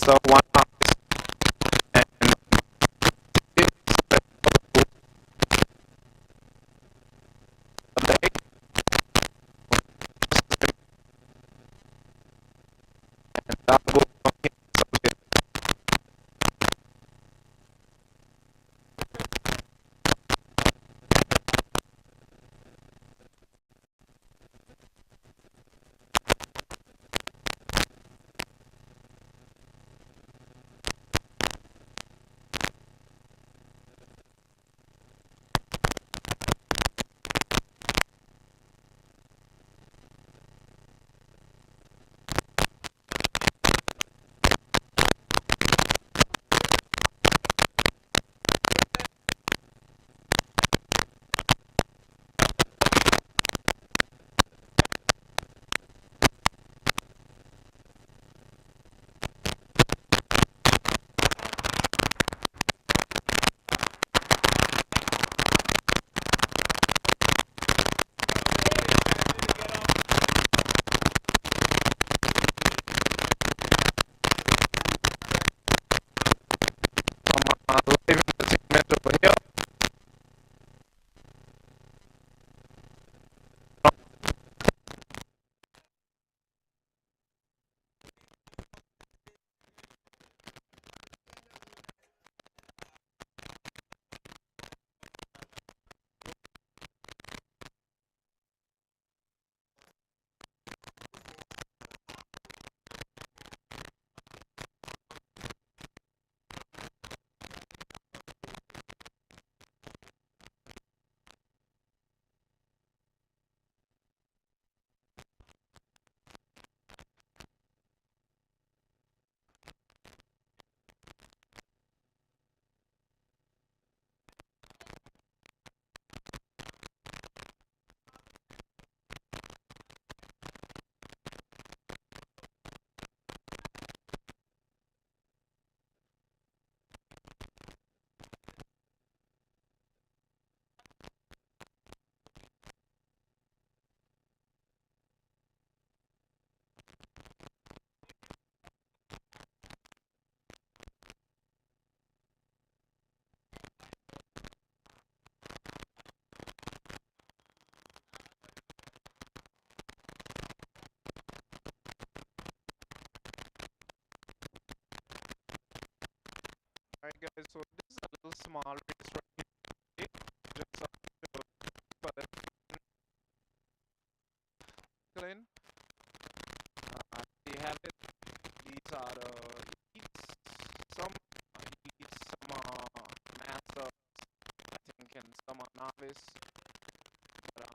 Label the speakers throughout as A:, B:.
A: So one artist and I'll go from here. Live in the segment over here. Alright guys, so this is a little small race right here. Just for the clean. We have it. These are the leads. Some leads, some are masters, I think, and some are novice. But,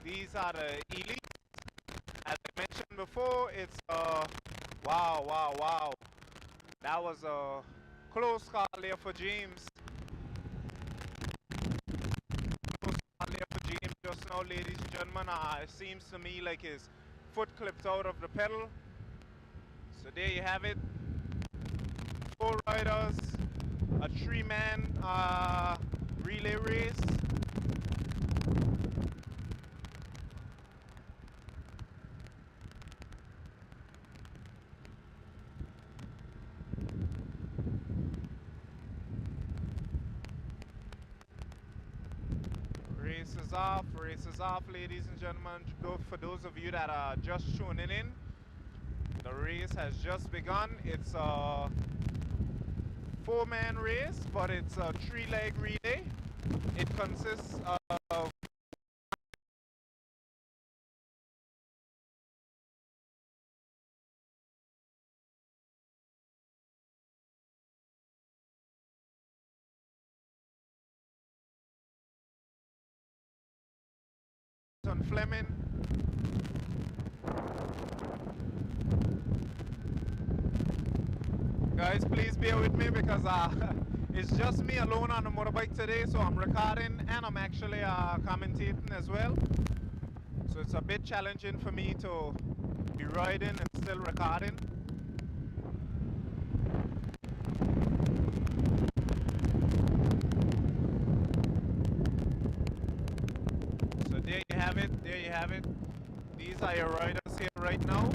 A: These are the elites. As I mentioned before, it's wow. That was a close call there for James. Close call there for James just now, ladies and gentlemen. It seems to me like his foot clipped out of the pedal. So there you have it. 4 riders, a 3-man relay race. Race is off, ladies and gentlemen. For those of you that are just tuning in, the race has just begun. It's a 4-man race, but it's a 3-leg relay. It consists of Fleming. Guys, please bear with me because it's just me alone on the motorbike today, so I'm recording and I'm actually commentating as well. So it's a bit challenging for me to be riding and still recording. So there you have it, there you have it. These are your riders here right now.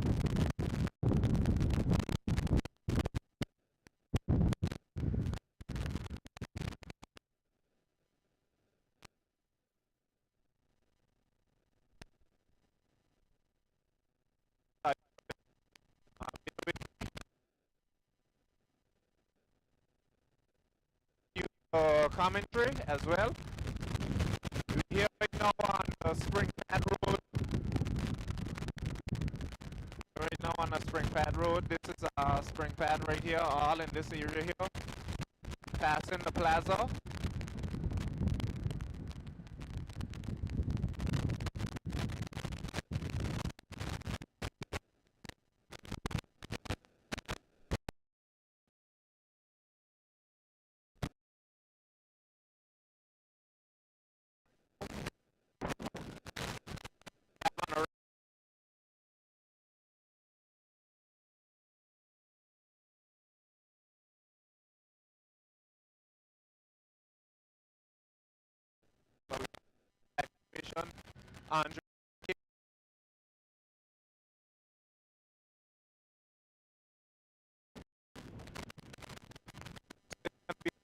A: Commentary as well. We're here right now on the Spring Pad Road. Right now on the Spring Pad Road. This is a Spring Pad right here, all in this area here. Passing the plaza. Andre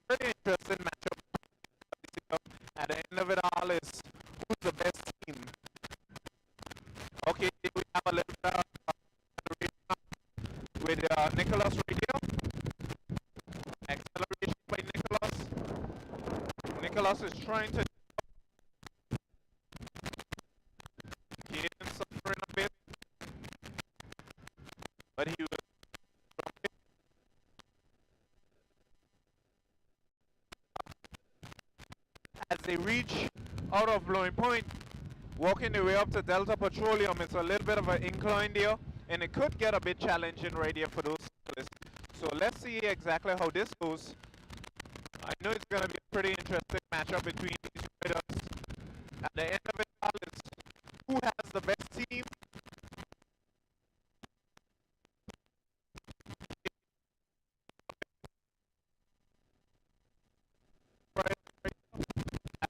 A: very interesting matchup. At the end of it all is who's the best team. Okay, we have a little bit with Nicholas right here. Acceleration by Nicholas. Nicholas is trying to get him suffering a bit, but he will. As they reach out of Blowing Point, walking their way up to Delta Petroleum, it's a little bit of an incline there, and it could get a bit challenging right here for those cyclists. So let's see exactly how this goes. I know it's going to be a pretty interesting matchup between these riders. At the end of it all, it's who has the best team.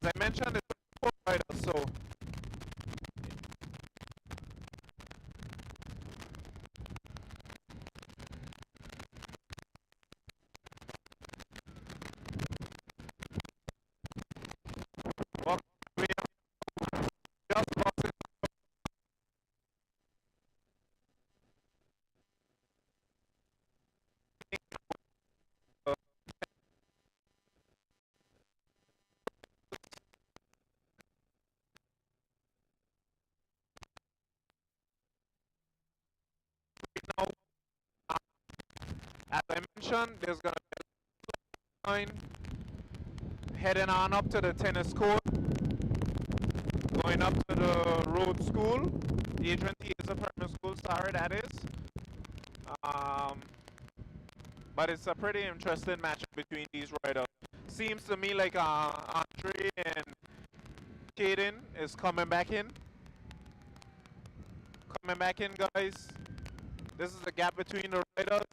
A: As I mentioned, it's 4 riders, so as I mentioned, there's going to be a line heading on up to the tennis court, going up to the road school. Adrian T is a primary school, sorry that is. Um, but it's a pretty interesting matchup between these riders. Seems to me like Andre and Caden is coming back in. Coming back in, guys. This is the gap between the riders.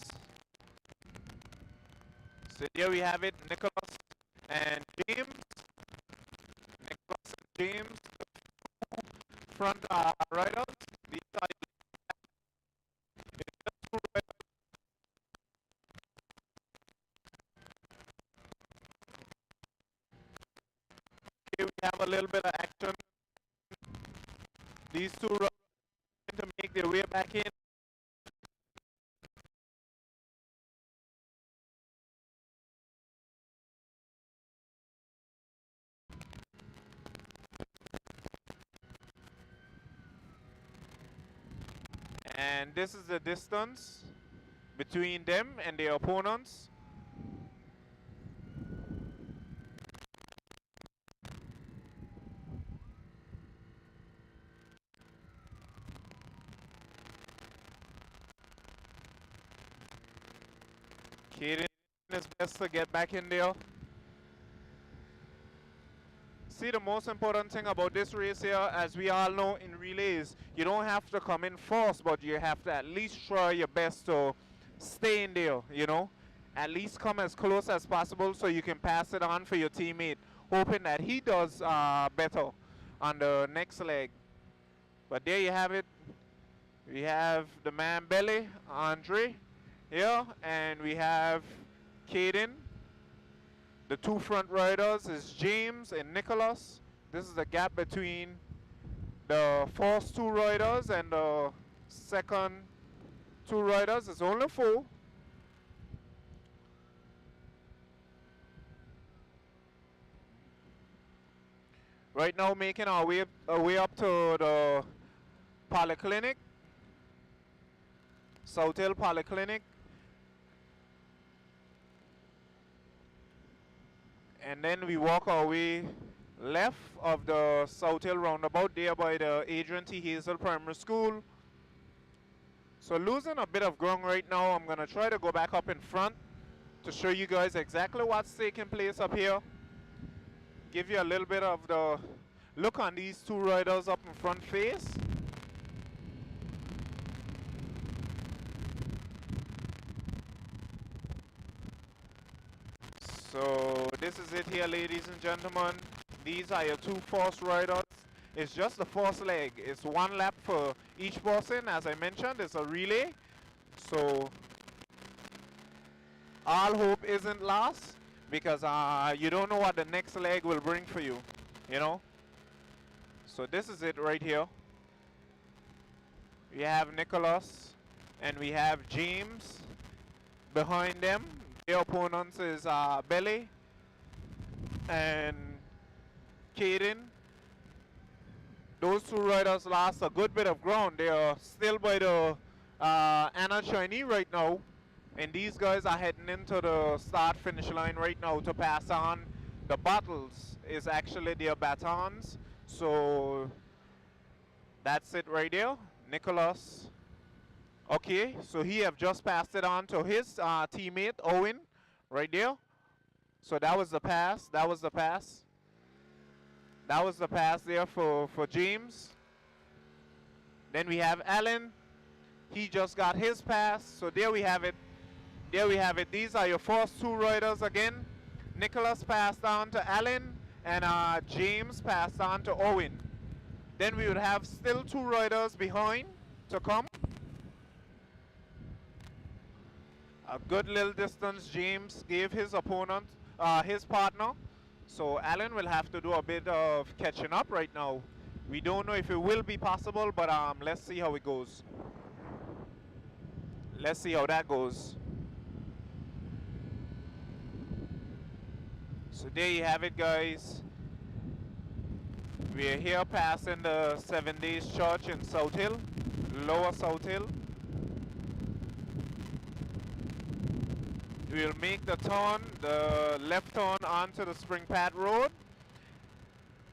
A: So here we have it, Nicholas and James. Nicholas and James, the front riders. These are two riders. Here we have a little bit of action. These two riders to make their way back in. And this is the distance between them and their opponents. Caden is best to get back in there. See, the most important thing about this race here, as we all know in relays, you don't have to come in first, but you have to at least try your best to stay in there, you know. At least come as close as possible so you can pass it on for your teammate, hoping that he does better on the next leg. But there you have it. We have the man belly, Andre, here, and we have Caden. The two front riders is James and Nicholas. This is the gap between the first two riders and the second two riders. It's only 4. Right now making our way up to the polyclinic, South Hill Polyclinic. And then we walk our way left of the South Hill roundabout there by the Adrian T. Hazel Primary School. So losing a bit of ground right now. I'm going to try to go back up in front to show you guys exactly what's taking place up here. Give you a little bit of the look on these two riders up in front face. So this is it here, ladies and gentlemen. These are your two first riders. It's just the first leg. It's 1 lap for each person. As I mentioned, it's a relay. So all hope isn't lost because you don't know what the next leg will bring for you, you know. So this is it right here. We have Nicholas and we have James behind them. Their opponents is Belly and Caden. Those two riders lost a good bit of ground. They are still by the Anna Chinese right now. And these guys are heading into the start-finish line right now to pass on. The bottles is actually their batons. So that's it right there. Nicholas. Okay, so he have just passed it on to his teammate, Owen, right there. So that was the pass, that was the pass. That was the pass there for James. Then we have Alan. He just got his pass. So there we have it. There we have it. These are your first two riders again. Nicholas passed on to Alan and James passed on to Owen. Then we would have still two riders behind to come. A good little distance James gave his opponent, his partner. So Alan will have to do a bit of catching up right now. We don't know if it will be possible, but let's see how it goes. Let's see how that goes. So there you have it, guys. We are here passing the 7 Days Church in South Hill, Lower South Hill. We'll make the turn, the left turn onto the Spring Pad Road.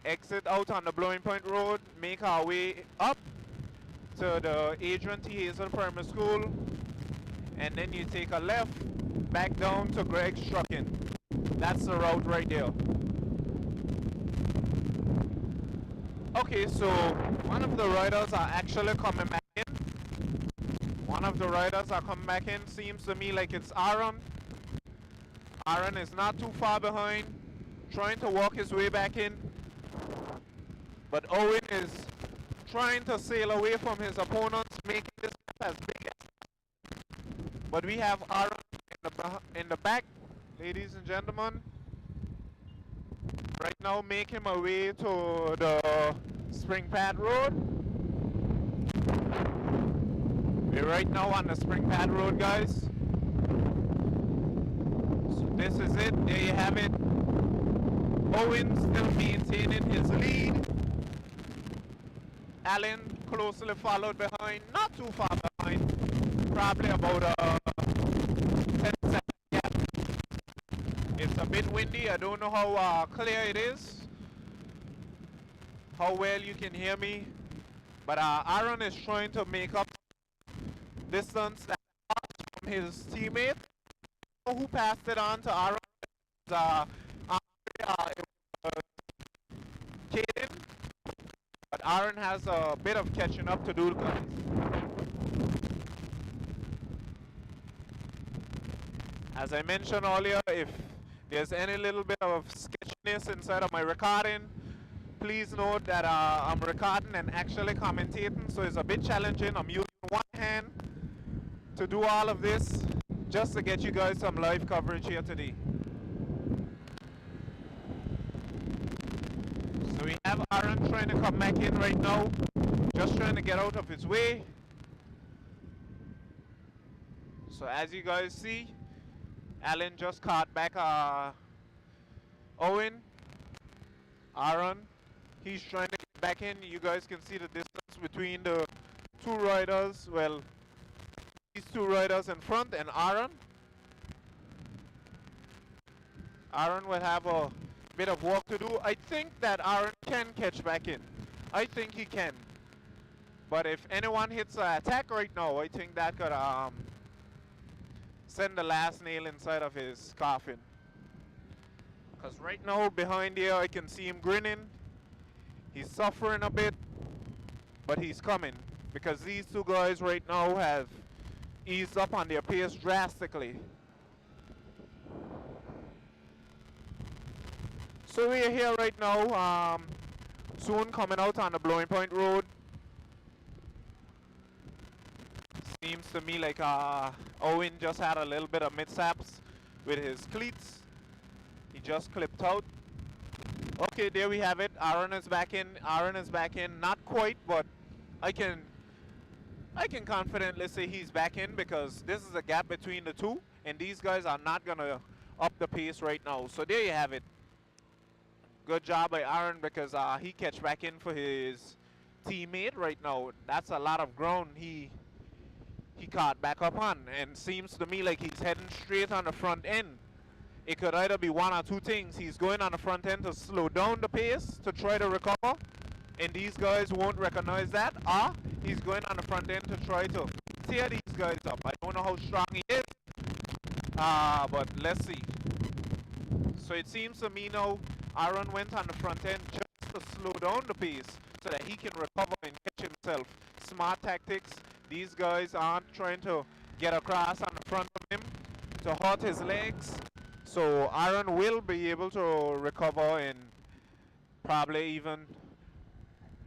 A: exit out on the Blowing Point Road, make our way up to the Adrian T. Hazel Primary School, and then you take a left back down to Greg's Trucking. That's the route right there. Okay, so one of the riders are actually coming back in. One of the riders are coming back in. Seems to me like it's Aaron. Aaron is not too far behind, trying to walk his way back in. But Owen is trying to sail away from his opponents, making this gap as big as. But we have Aaron in the back, ladies and gentlemen. Right now, making my way to the Spring Pad Road. We're right now on the Spring Pad Road, guys. So this is it. There you have it. Owen still maintaining his lead. Allen closely followed behind, not too far behind, probably about a 10-second gap. It's a bit windy. I don't know how clear it is, how well you can hear me, but Aaron is trying to make up distance from his teammate. Who passed it on to Aaron? Caden. But Aaron has a bit of catching up to do, guys. As I mentioned earlier, if there's any little bit of sketchiness inside of my recording, please note that I'm recording and actually commentating, so it's a bit challenging. I'm using one hand to do all of this just to get you guys some live coverage here today. So we have Aaron trying to come back in right now, just trying to get out of his way. So as you guys see, Allen just caught back Owen. Aaron, he's trying to get back in. You guys can see the distance between the two riders. Well, these two riders in front and Aaron. Aaron will have a bit of work to do. I think that Aaron can catch back in. I think he can. But if anyone hits an attack right now, I think that could send the last nail inside of his coffin. Because right now behind here I can see him grinning. He's suffering a bit, but he's coming. Because these two guys right now have eased up on their pace drastically. So we're here right now, soon coming out on the Blowing Point Road. Seems to me like Owen just had a little bit of mishaps with his cleats. He just clipped out. Okay, there we have it. Aaron is back in. Aaron is back in. Not quite, but I can confidently say he's back in because this is a gap between the two, and these guys are not gonna up the pace right now. So there you have it. Good job by Aaron because he catch back in for his teammate right now. That's a lot of ground he caught back up on, and seems to me like he's heading straight on the front end. It could either be one or two things. He's going on the front end to slow down the pace to try to recover, and these guys won't recognize that, or he's going on the front end to try to tear these guys up. I don't know how strong he is, but let's see. So it seems to me now Aaron went on the front end just to slow down the pace so that he can recover and catch himself. Smart tactics. These guys aren't trying to get across on the front of him to hurt his legs. So Aaron will be able to recover and probably even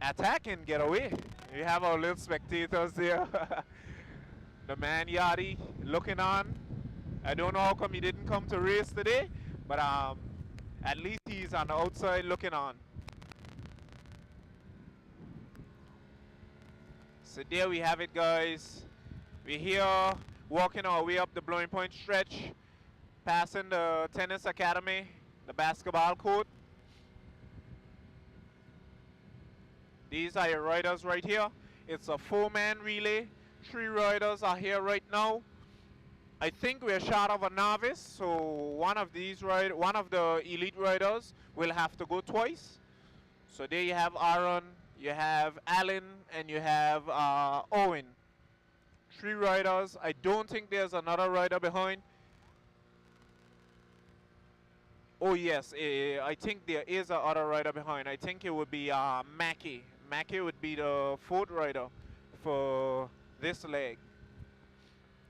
A: attack and get away. We have our little spectators there. The man Yadi looking on. I don't know how come he didn't come to race today, but at least he's on the outside looking on. So there we have it, guys. We're here walking our way up the Blowing Point stretch, passing the tennis academy, the basketball court. These are your riders right here. It's a 4-man relay. 3 riders are here right now. I think we're short of a novice, so one of the elite riders will have to go twice. So there you have Aaron, you have Alan, and you have Owen. 3 riders. I don't think there's another rider behind. Oh yes, I think there is a other rider behind. I think it would be Mackie. Mackie would be the 4th rider for this leg.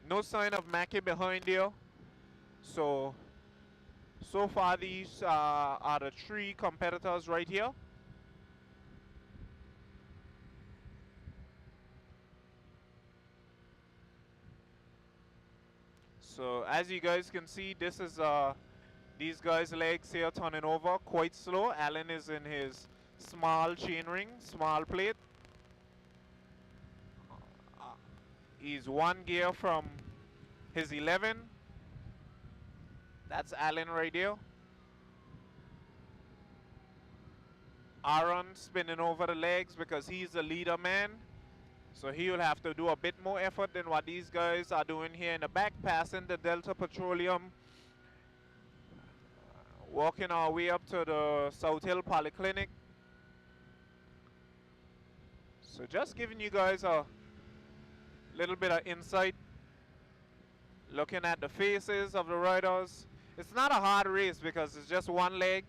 A: No sign of Mackie behind there. So far these are the 3 competitors right here. So as you guys can see, this is these guys' legs here turning over quite slow. Alan is in his small chainring, small plate. He's 1 gear from his 11. That's Alan right there. Aaron spinning over the legs because he's the leader man. So he will have to do a bit more effort than what these guys are doing here in the back, passing the Delta Petroleum. Walking our way up to the South Hill Polyclinic. So just giving you guys a little bit of insight. Looking at the faces of the riders. It's not a hard race because it's just 1 leg.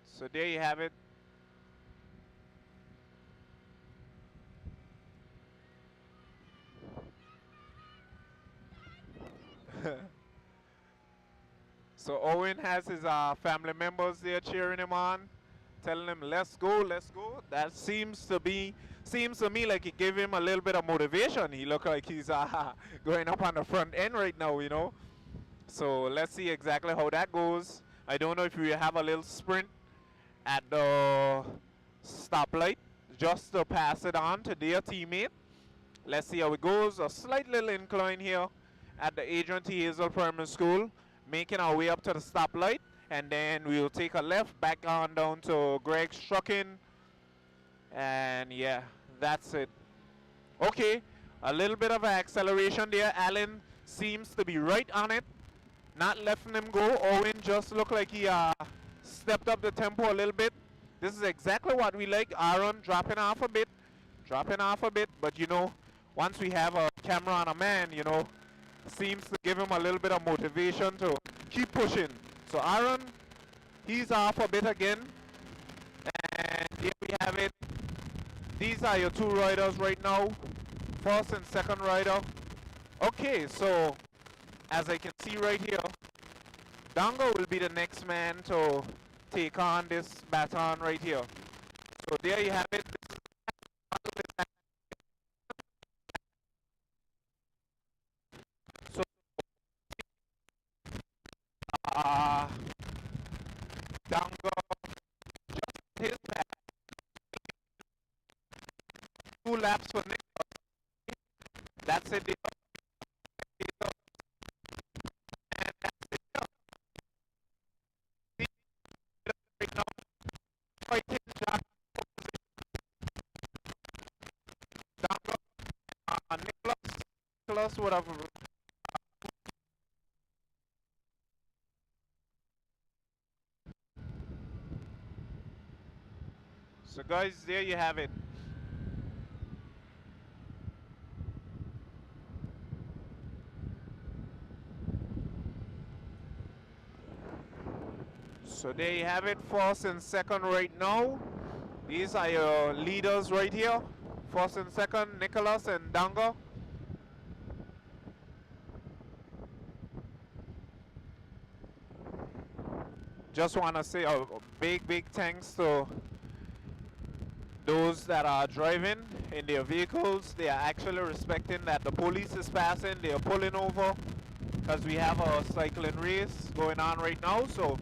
A: So there you have it. So Owen has his family members there cheering him on, telling him, let's go, let's go. That seems to me like it gave him a little bit of motivation. He looked like he's going up on the front end right now, you know. So let's see exactly how that goes. I don't know if we have a little sprint at the stoplight just to pass it on to their teammate. Let's see how it goes. A slight little incline here at the Adrian T. Hazel Primary School. Making our way up to the stoplight, and then we'll take a left back on down to Greg's Trucking, and yeah, that's it. Okay, a little bit of an acceleration there. Alan seems to be right on it, not letting him go. Owen just looked like he stepped up the tempo a little bit. This is exactly what we like. Aaron dropping off a bit, but you know, once we have a camera on a man, you know, seems to give him a little bit of motivation to keep pushing. So Aaron, he's off a bit again. And here we have it. These are your 2 riders right now. 1st and 2nd rider. Okay, so as I can see right here, Dongo will be the next man to take on this baton right here. So there you have it. Dongo just his back. 2 laps for Nick. That's it. And that's it. Right now, fighting Jack. Dongo, Nicholas would have. So guys, there you have it. So there you have it, 1st and 2nd right now. These are your leaders right here. 1st and 2nd, Nicholas and Danga. Just want to say a big thanks to those that are driving in their vehicles. They are actually respecting that the police is passing. They are pulling over because we have a cycling race going on right now. So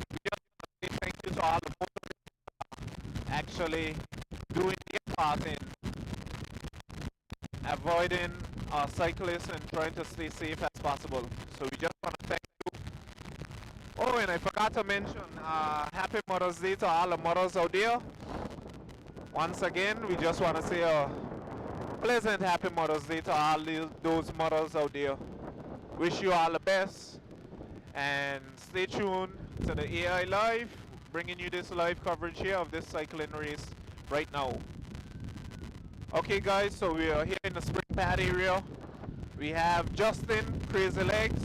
A: we just want to say thank you to all the motorists actually doing their part in avoiding cyclists and trying to stay safe as possible. So we just want to thank you. Oh, and I forgot to mention Happy Mother's Day to all the mothers out there. Once again, we just want to say a pleasant Happy Mother's Day to all those mothers out there. Wish you all the best and stay tuned to the AI Live. bringing you this live coverage here of this cycling race right now. Okay guys, so we are here in the spring pad area. We have Justin, Crazy Legs,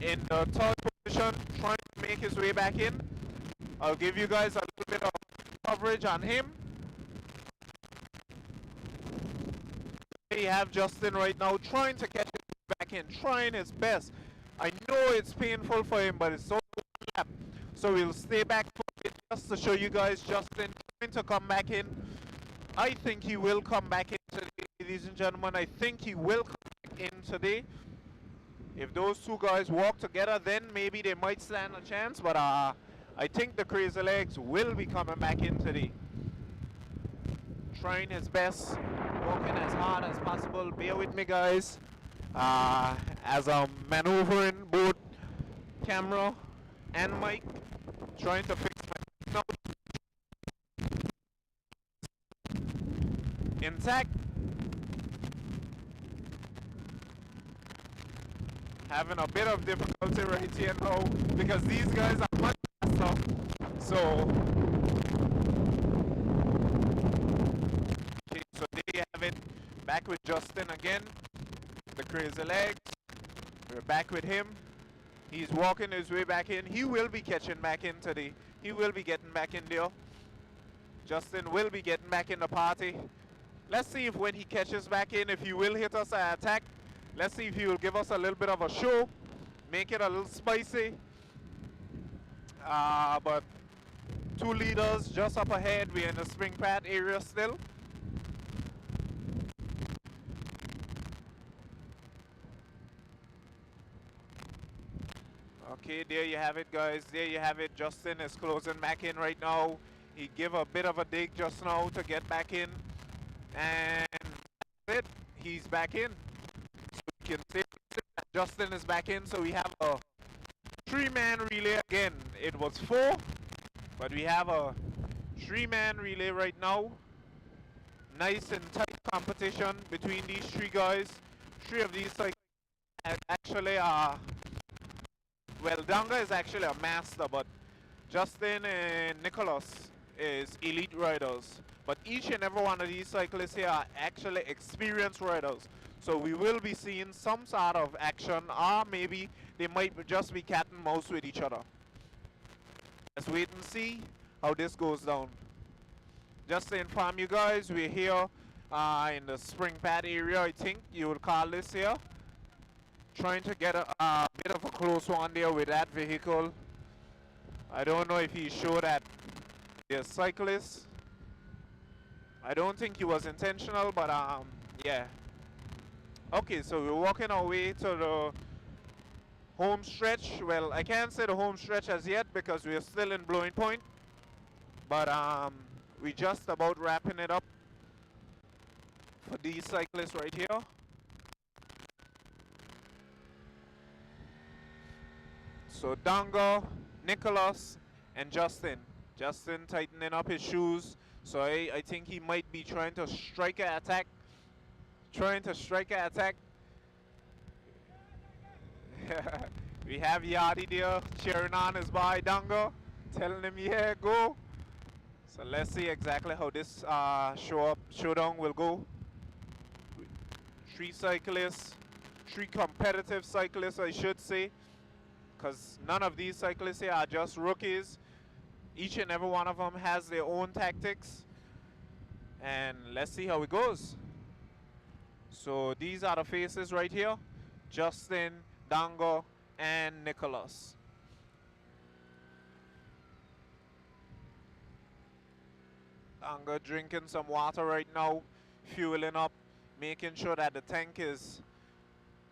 A: in the third position, trying to make his way back in. I'll give you guys a little bit of coverage on him. You have Justin right now trying to catch it back in, trying his best. I know it's painful for him, but it's so lap. So we'll stay back for it just to show you guys Justin trying to come back in. I think he will come back in today, ladies and gentlemen. I think he will come back in today. If those two guys walk together, then maybe they might stand a chance. But I think the Crazy Legs will be coming back in today. Trying his best, working as hard as possible. Bear with me, guys, as I'm maneuvering both camera and mic, trying to fix my note. Intact. Having a bit of difficulty right here now because these guys are much faster. So, okay, so there you have it. Back with Justin again, the Crazy Legs. We're back with him. He's walking his way back in. He will be catching back in today. He will be getting back in there. Justin will be getting back in the party. Let's see if when he catches back in, if he will hit us an attack. Let's see if he will give us a little bit of a show. Make it a little spicy. But two leaders just up ahead. We're in the spring pad area still. Okay, there you have it, guys. There you have it. Justin is closing back in right now. He gave a bit of a dig just now to get back in. And that's it. He's back in. So we can say that Justin is back in. So we have a three-man relay again. It was 4, but we have a 3-man relay right now. Nice and tight competition between these 3 guys. 3 of these cyclists actually are, well, Danga is actually a master, but Justin and Nicholas is elite riders. But each and every one of these cyclists here are actually experienced riders. So we will be seeing some sort of action, or maybe they might just be cat and mouse with each other. Let's wait and see how this goes down. Just to inform you guys, we're here in the spring pad area, I think you would call this here. Trying to get a bit of a close one there with that vehicle. I don't know if he showed that the cyclist. I don't think he was intentional, but yeah. Okay, so we're walking our way to the home stretch. Well, I can't say the home stretch as yet because we're still in Blowing Point. But we're just about wrapping it up for these cyclists right here. So Danga, Nicholas, and Justin. Justin tightening up his shoes. So I think he might be trying to strike an attack. We have Yadi there cheering on his boy Danga, telling him, yeah, go. So let's see exactly how this showdown will go. 3 cyclists, 3 competitive cyclists, I should say, because none of these cyclists here are just rookies. Each and every one of them has their own tactics, and let's see how it goes. So these are the faces right here: Justin, Dango, and Nicholas. Dango drinking some water right now, fueling up, making sure that the tank is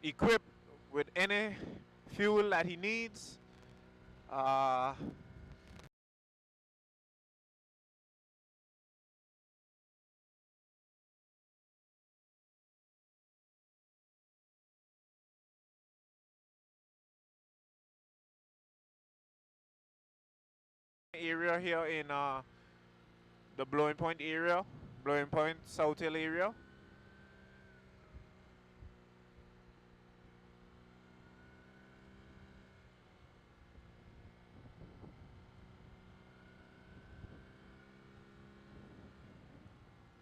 A: equipped with any fuel that he needs. Area here in the Blowing Point area, Blowing Point South Hill area.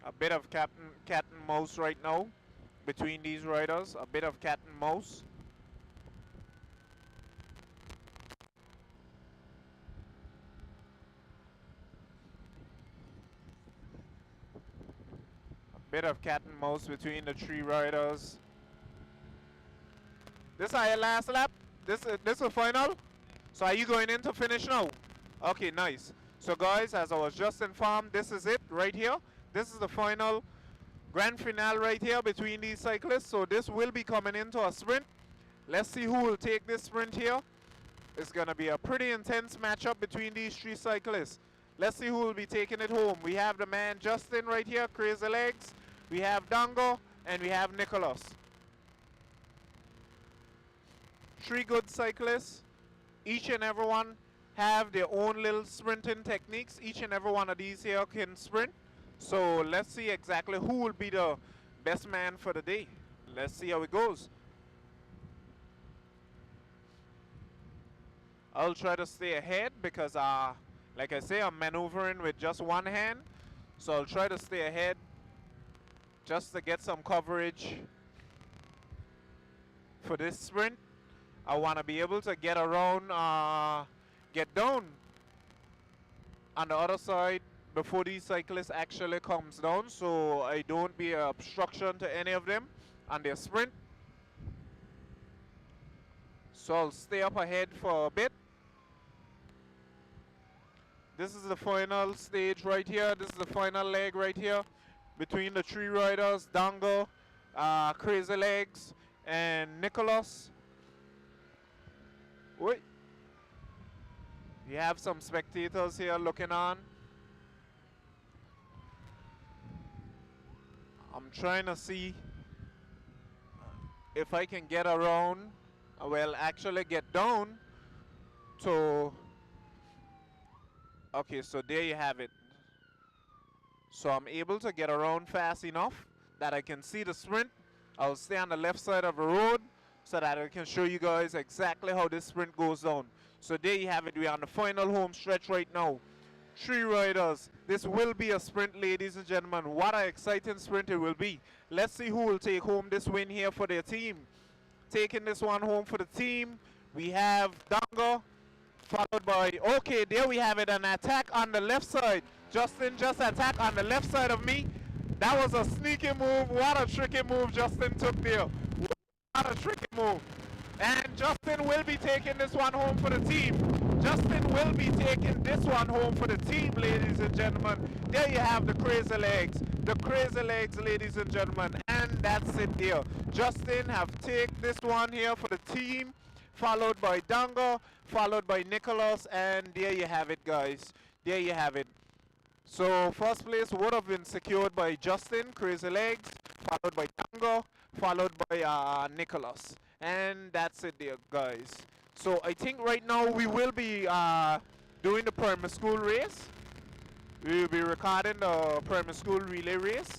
A: A bit of cat and mouse right now between these riders. A bit of cat and mouse. A bit of cat and mouse between the three riders. This is your last lap? This is final? So are you going in to finish now? Okay, nice. So guys, as I was just informed, this is it right here. This is the final grand finale right here between these cyclists. So this will be coming into a sprint. Let's see who will take this sprint here. It's going to be a pretty intense matchup between these three cyclists. Let's see who will be taking it home. We have the man Justin right here, Crazy Legs. We have Dango, and we have Nicholas. Three good cyclists. Each and every one have their own little sprinting techniques. Each and every one of these here can sprint. So let's see exactly who will be the best man for the day. Let's see how it goes. I'll try to stay ahead because, like I say, I'm maneuvering with just one hand. So I'll try to stay ahead just to get some coverage for this sprint. I want to be able to get around, get down on the other side before these cyclists actually comes down, so I don't be an obstruction to any of them on their sprint. So I'll stay up ahead for a bit. This is the final stage right here. This is the final leg right here between the three riders, Dango, Crazy Legs, and Nicholas. Wait. You have some spectators here looking on. I'm trying to see if I can get around, well, actually get down to, okay, so there you have it. So I'm able to get around fast enough that I can see the sprint. I'll stay on the left side of the road so that I can show you guys exactly how this sprint goes down. So there you have it. We're on the final home stretch right now. Three riders. This will be a sprint, ladies and gentlemen. What an exciting sprint it will be. Let's see who will take home this win here for their team. Taking this one home for the team, we have Dango, followed by, okay, there we have it, an attack on the left side. Justin just attacked on the left side of me. That was a sneaky move. What a tricky move Justin took there. What a tricky move. And Justin will be taking this one home for the team. Justin will be taking this one home for the team, ladies and gentlemen. There you have the Crazy Legs. The Crazy Legs, ladies and gentlemen. And that's it there. Justin have taken this one here for the team, followed by Dango, followed by Nicholas, and there you have it, guys. There you have it. So first place would have been secured by Justin, Crazy Legs, followed by Dango, followed by Nicholas. And that's it there, guys. So I think right now we will be doing the primary school race. We will be recording the primary school relay race.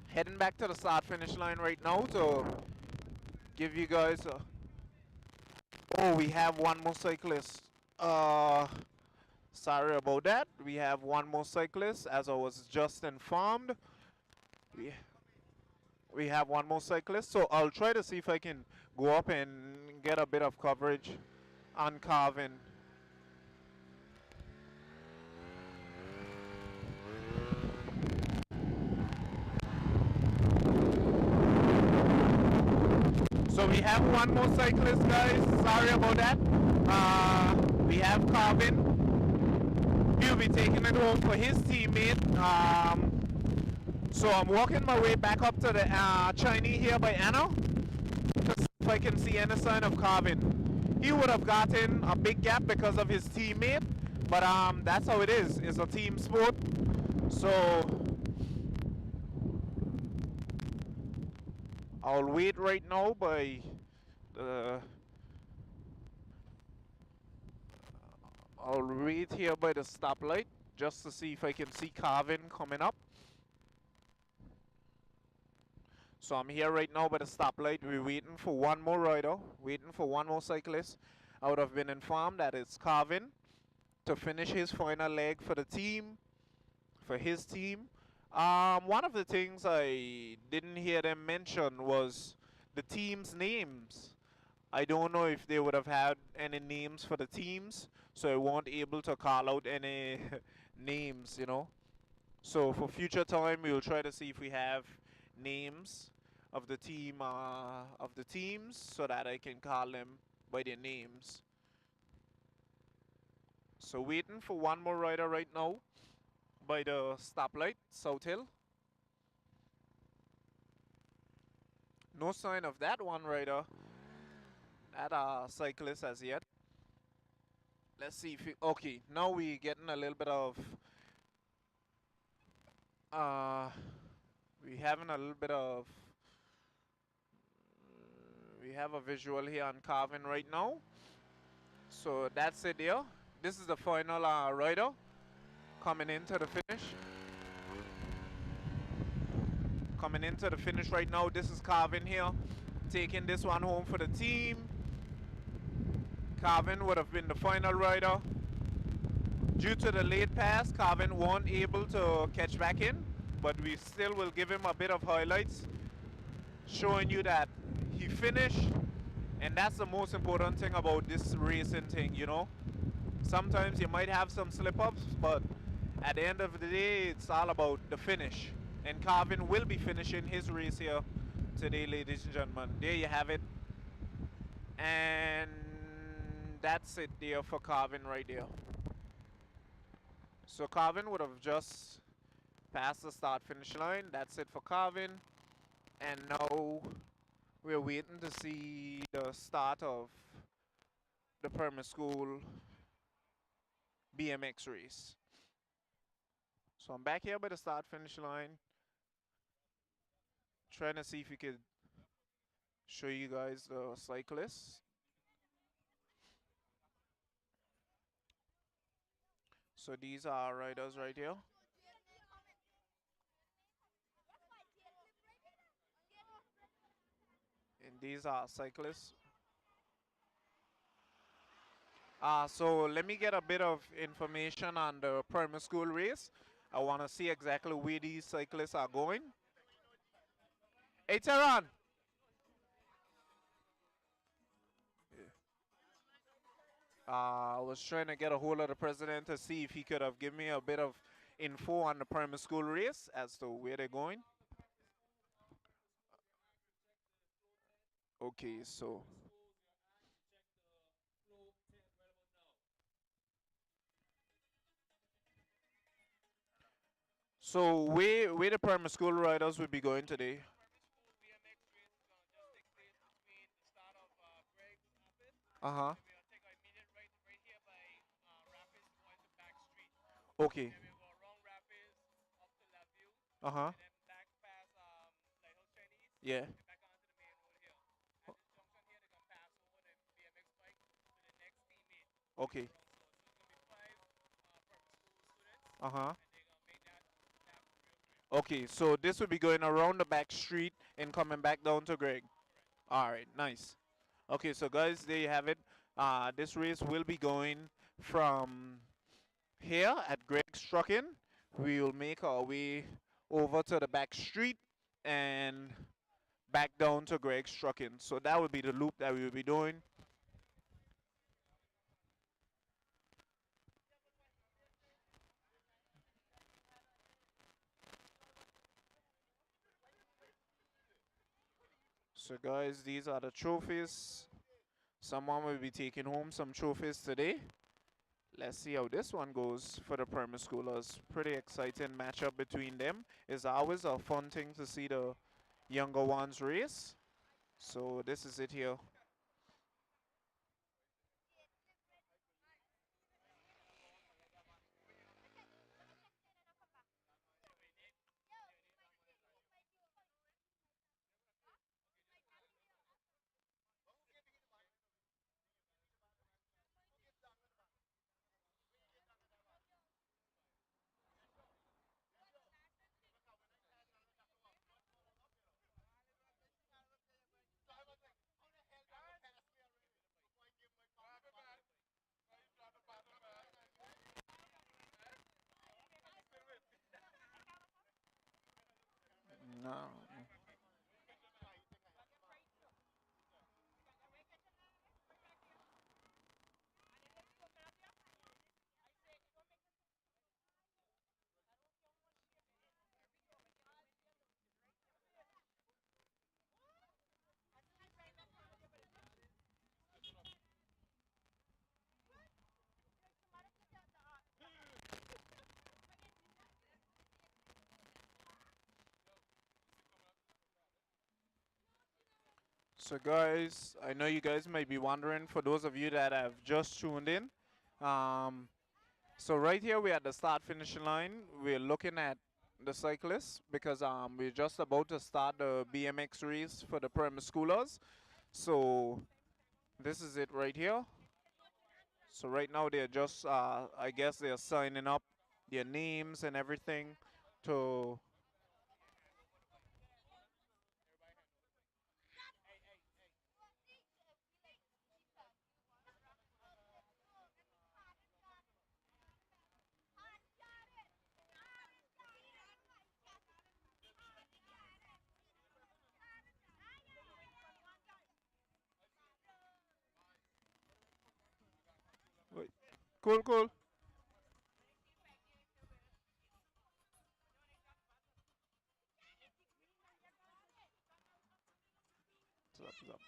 A: Heading back to the start finish line right now to give you guys oh, we have one more cyclist. Sorry about that. We have one more cyclist, as I was just informed. We have one more cyclist, so I'll try to see if I can go up and get a bit of coverage on Carvin. So we have one more cyclist, guys. Sorry about that. We have Carvin. He'll be taking it home for his teammate. So I'm walking my way back up to the Chinese here by Anna to see if I can see any sign of Carvin. He would have gotten a big gap because of his teammate, but that's how it is. It's a team sport. So I'll wait right now by the I'll wait here by the stoplight just to see if I can see Carvin coming up. So I'm here right now by the stoplight. We're waiting for one more rider, waiting for one more cyclist. I would have been informed that it's Carvin to finish his final leg for the team, for his team. One of the things I didn't hear them mention was the team's names. I don't know if they would have had any names for the teams, so I won't able to call out any names, you know. So for future time, we will try to see if we have names of the teams, so that I can call them by their names. So waiting for one more rider right now by the stoplight, South Hill. No sign of that one rider, that cyclist as yet. Let's see if okay, now we getting a little bit of uh we having a little bit of we have a visual here on Carvin right now. So that's it there. This is the final rider coming into the finish. Coming into the finish right now. This is Carvin here, taking this one home for the team. Carvin would have been the final rider. Due to the late pass, Carvin wasn't able to catch back in, but we still will give him a bit of highlights, showing you that he finished, and that's the most important thing about this racing thing, you know. Sometimes you might have some slip-ups, but at the end of the day, it's all about the finish. And Carvin will be finishing his race here today, ladies and gentlemen. There you have it. And that's it there for Carvin right there. So Carvin would have just passed the start-finish line. That's it for Carvin. And now we're waiting to see the start of the Permit School BMX race. So I'm back here by the start-finish line, trying to see if we could show you guys the cyclists. So these are riders right here. And these are cyclists. So let me get a bit of information on the Permit School race. I want to see exactly where these cyclists are going. Hey, Tehran! I was trying to get a hold of the president to see if he could have given me a bit of info on the Permit School race as to where they're going. Okay, so where the Permit School riders will be going today? Uh-huh. Okay. Uh-huh. Yeah. Okay. Uh-huh. Okay, so this will be going around the back street and coming back down to Greg. All right, nice. Okay, so guys, there you have it. This race will be going from here at Greg's Trucking. We will make our way over to the back street and back down to Greg's Trucking. So that will be the loop that we will be doing. So guys, these are the trophies. Someone will be taking home some trophies today. Let's see how this one goes for the Permit Schoolers. Pretty exciting matchup between them. It's always a fun thing to see the younger ones race. So this is it here. No. So guys, I know you guys might be wondering, for those of you that have just tuned in, um, so right here we're at the start finishing line. We're looking at the cyclists because we're just about to start the BMX race for the primary schoolers. So this is it right here. So right now they're just, I guess they're signing up their names and everything to. Wait. Cool, cool. What's up, what's up?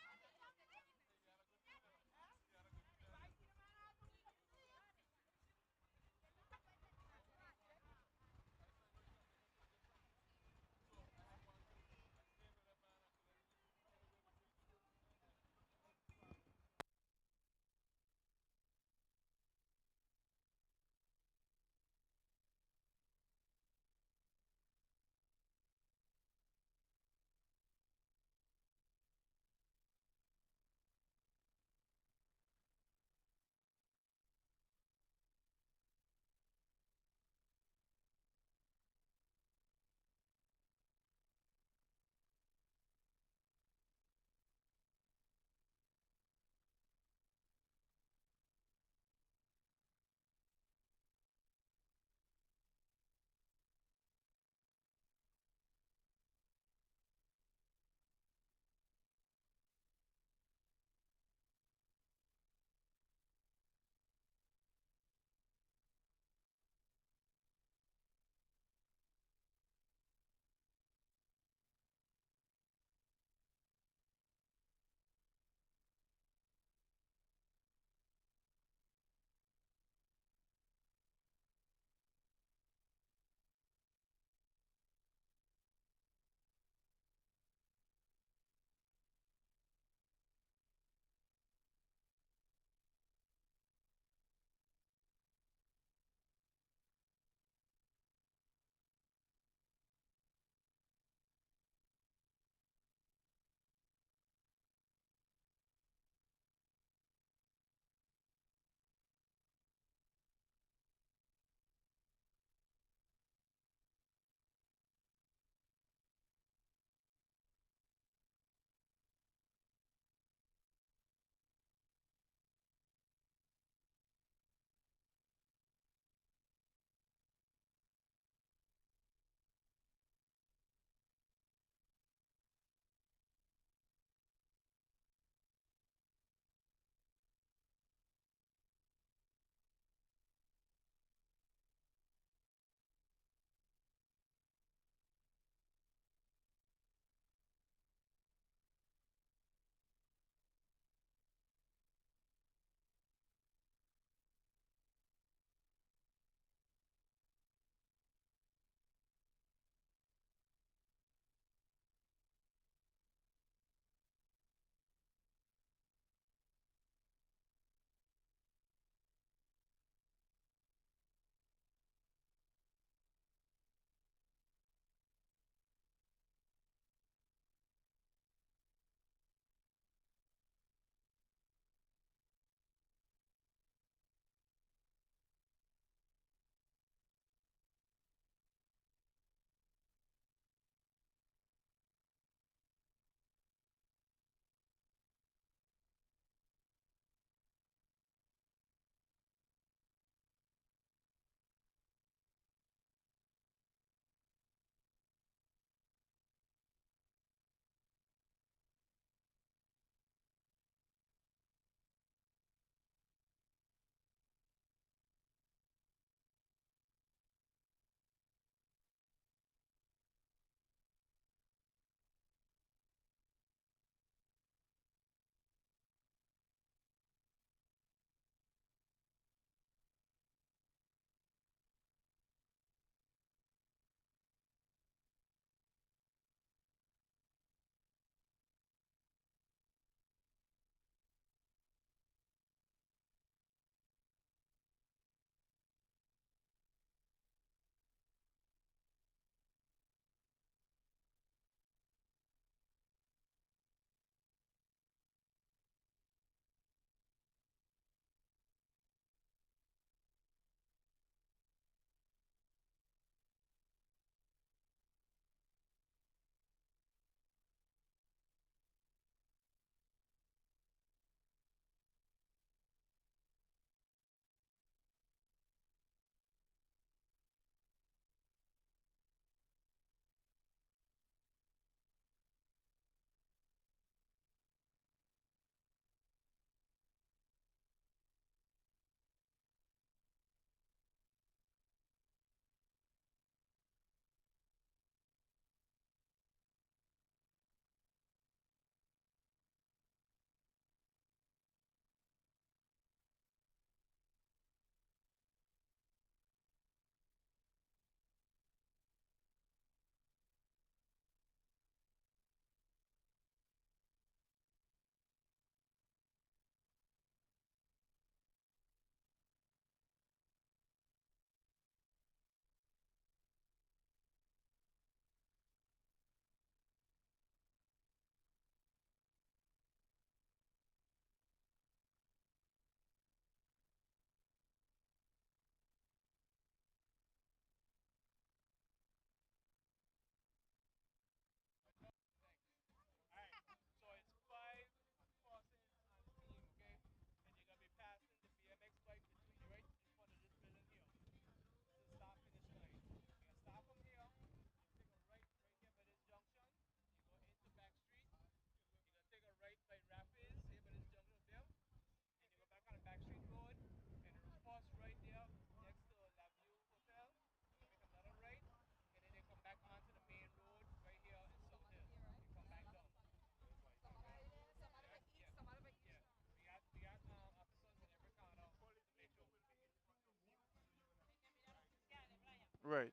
A: Right.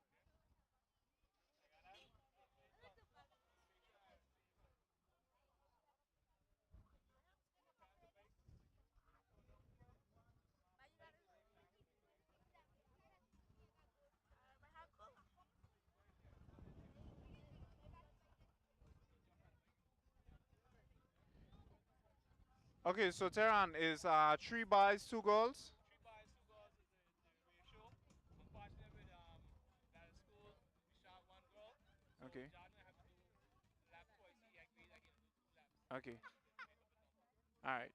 A: Okay, so Tehran is 3 buys, 2 goals. Okay. Okay. All right.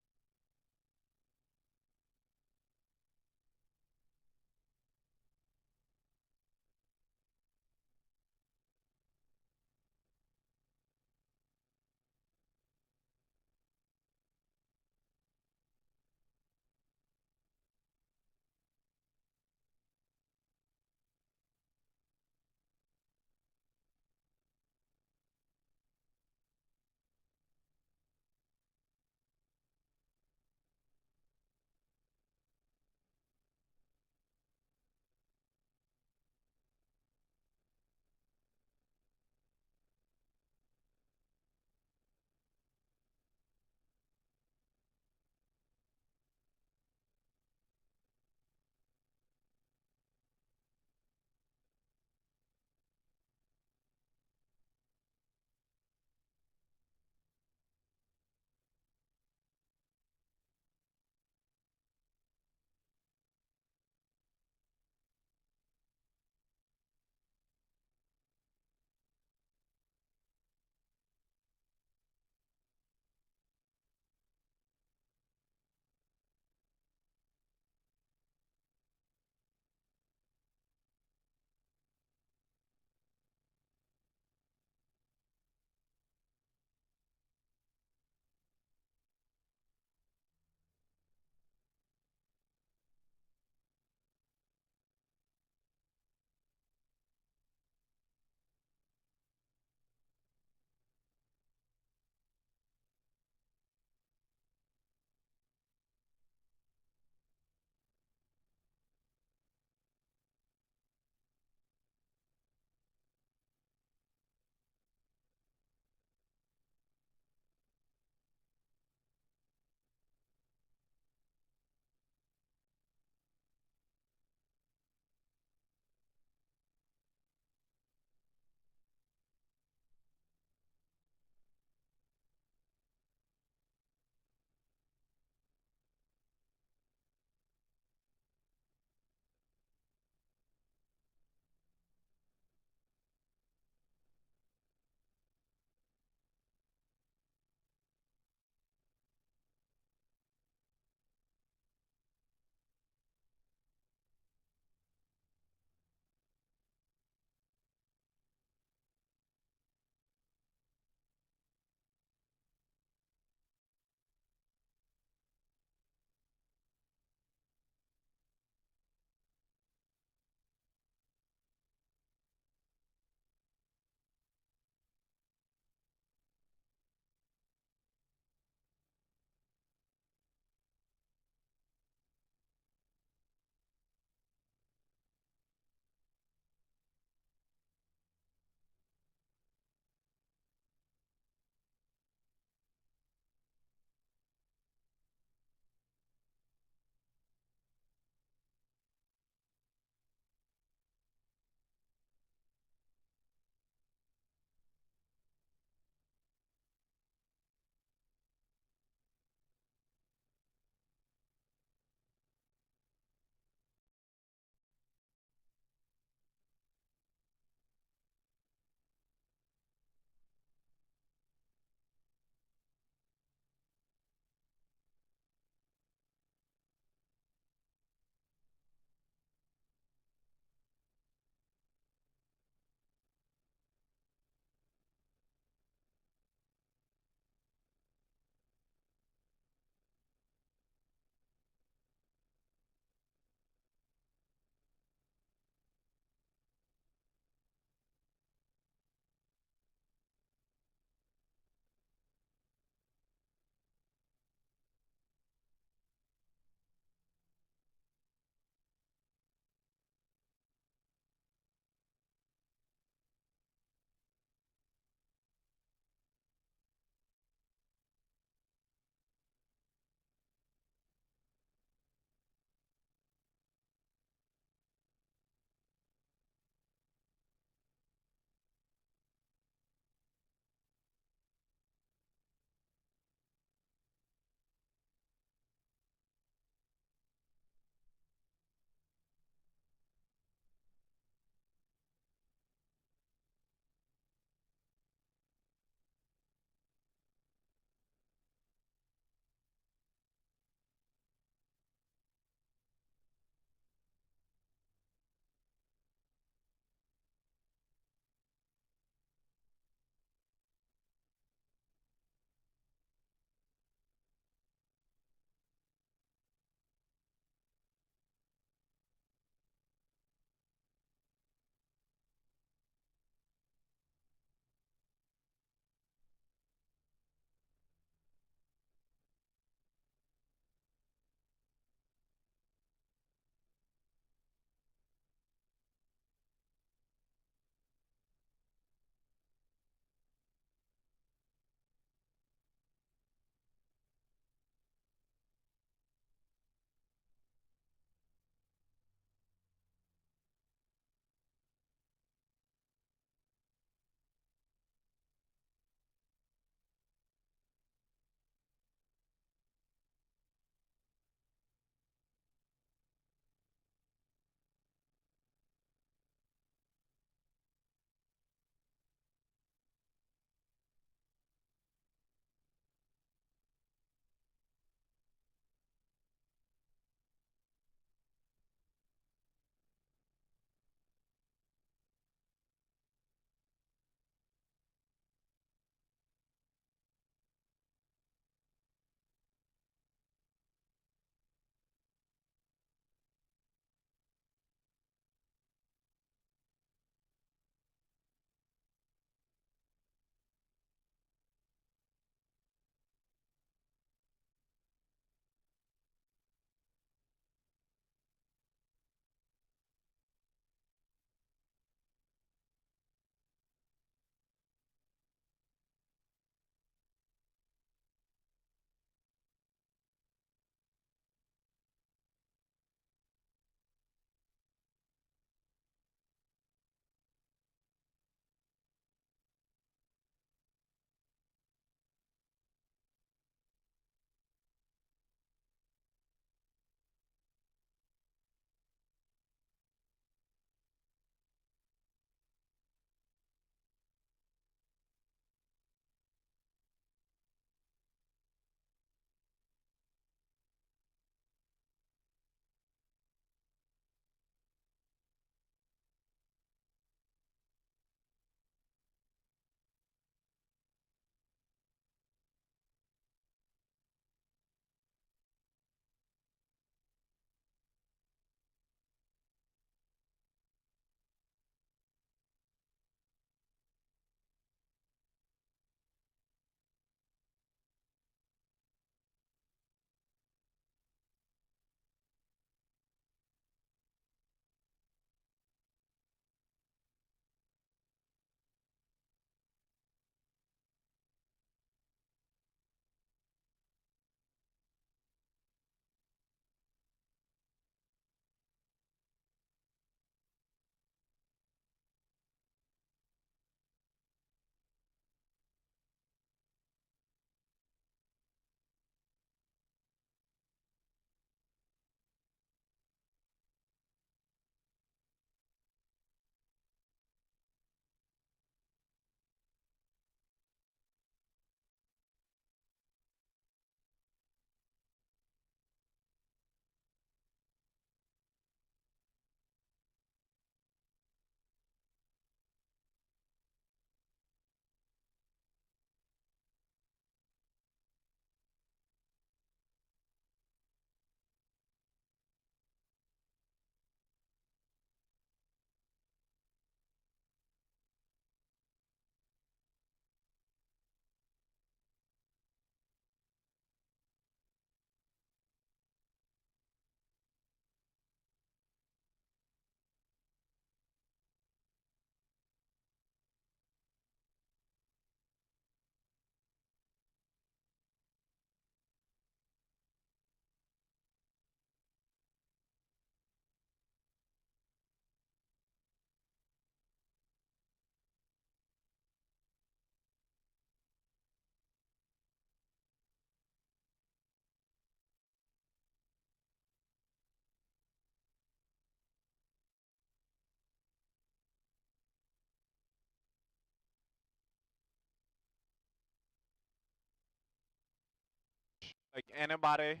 A: Like anybody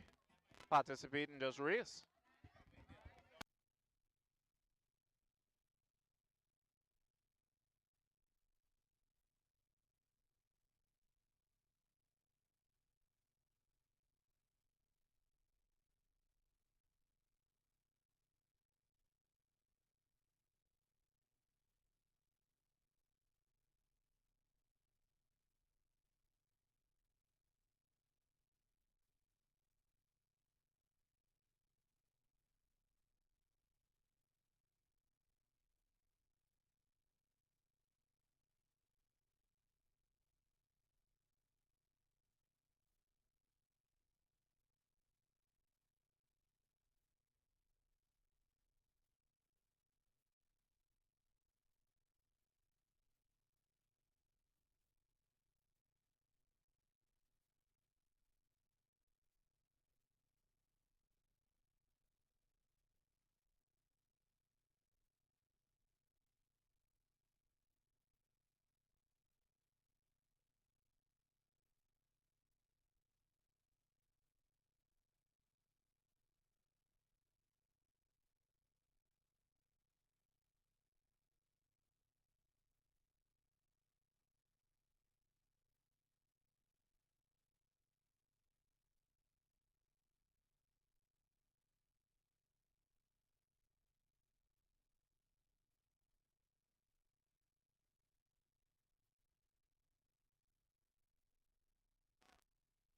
A: participate and just race.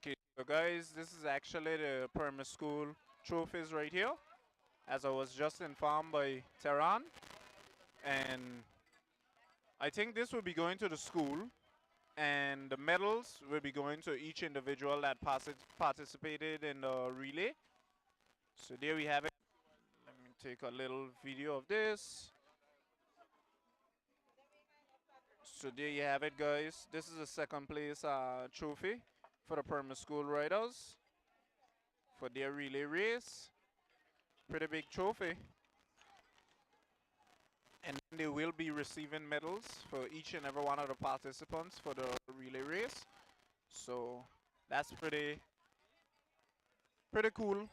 A: Okay, so guys, this is actually the perma school trophies right here, as I was just informed by Tehran. And I think this will be going to the school, and the medals will be going to each individual that participated in the relay. So there we have it. Let me take a little video of this. So there you have it, guys. This is a second place trophy for the perma school riders for their relay race. Pretty big trophy. And they will be receiving medals for each and every one of the participants for the relay race. So that's pretty cool.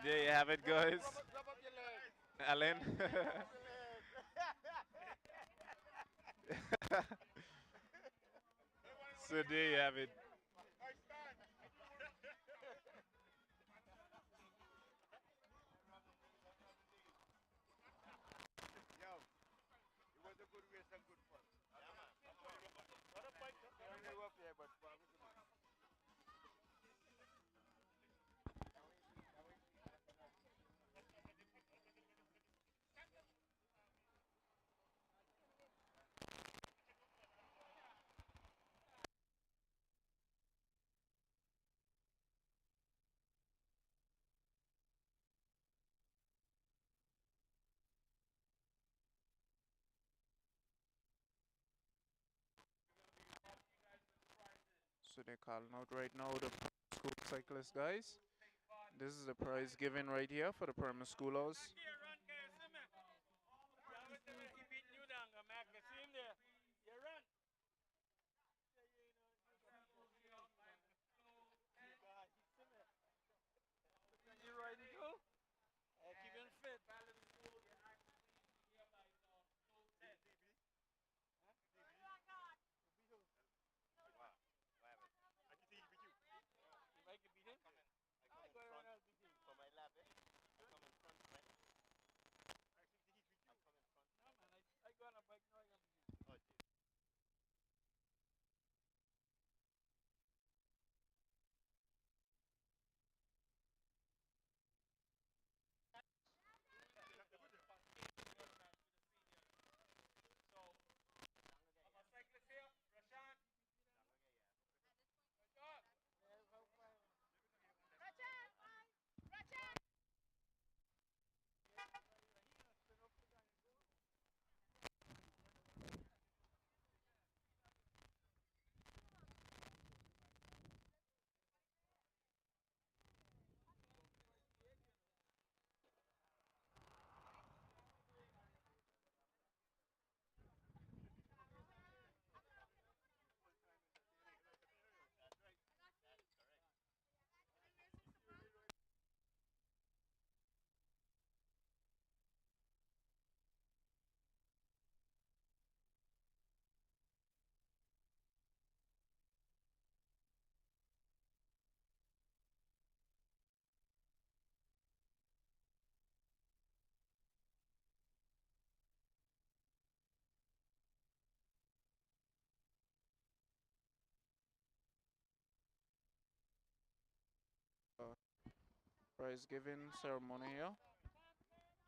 A: There you have it, guys. Alan. So there you have it. So they're calling out right now the school cyclists, guys. This is the prize given right here for the perma schoolers. Prize giving ceremony here.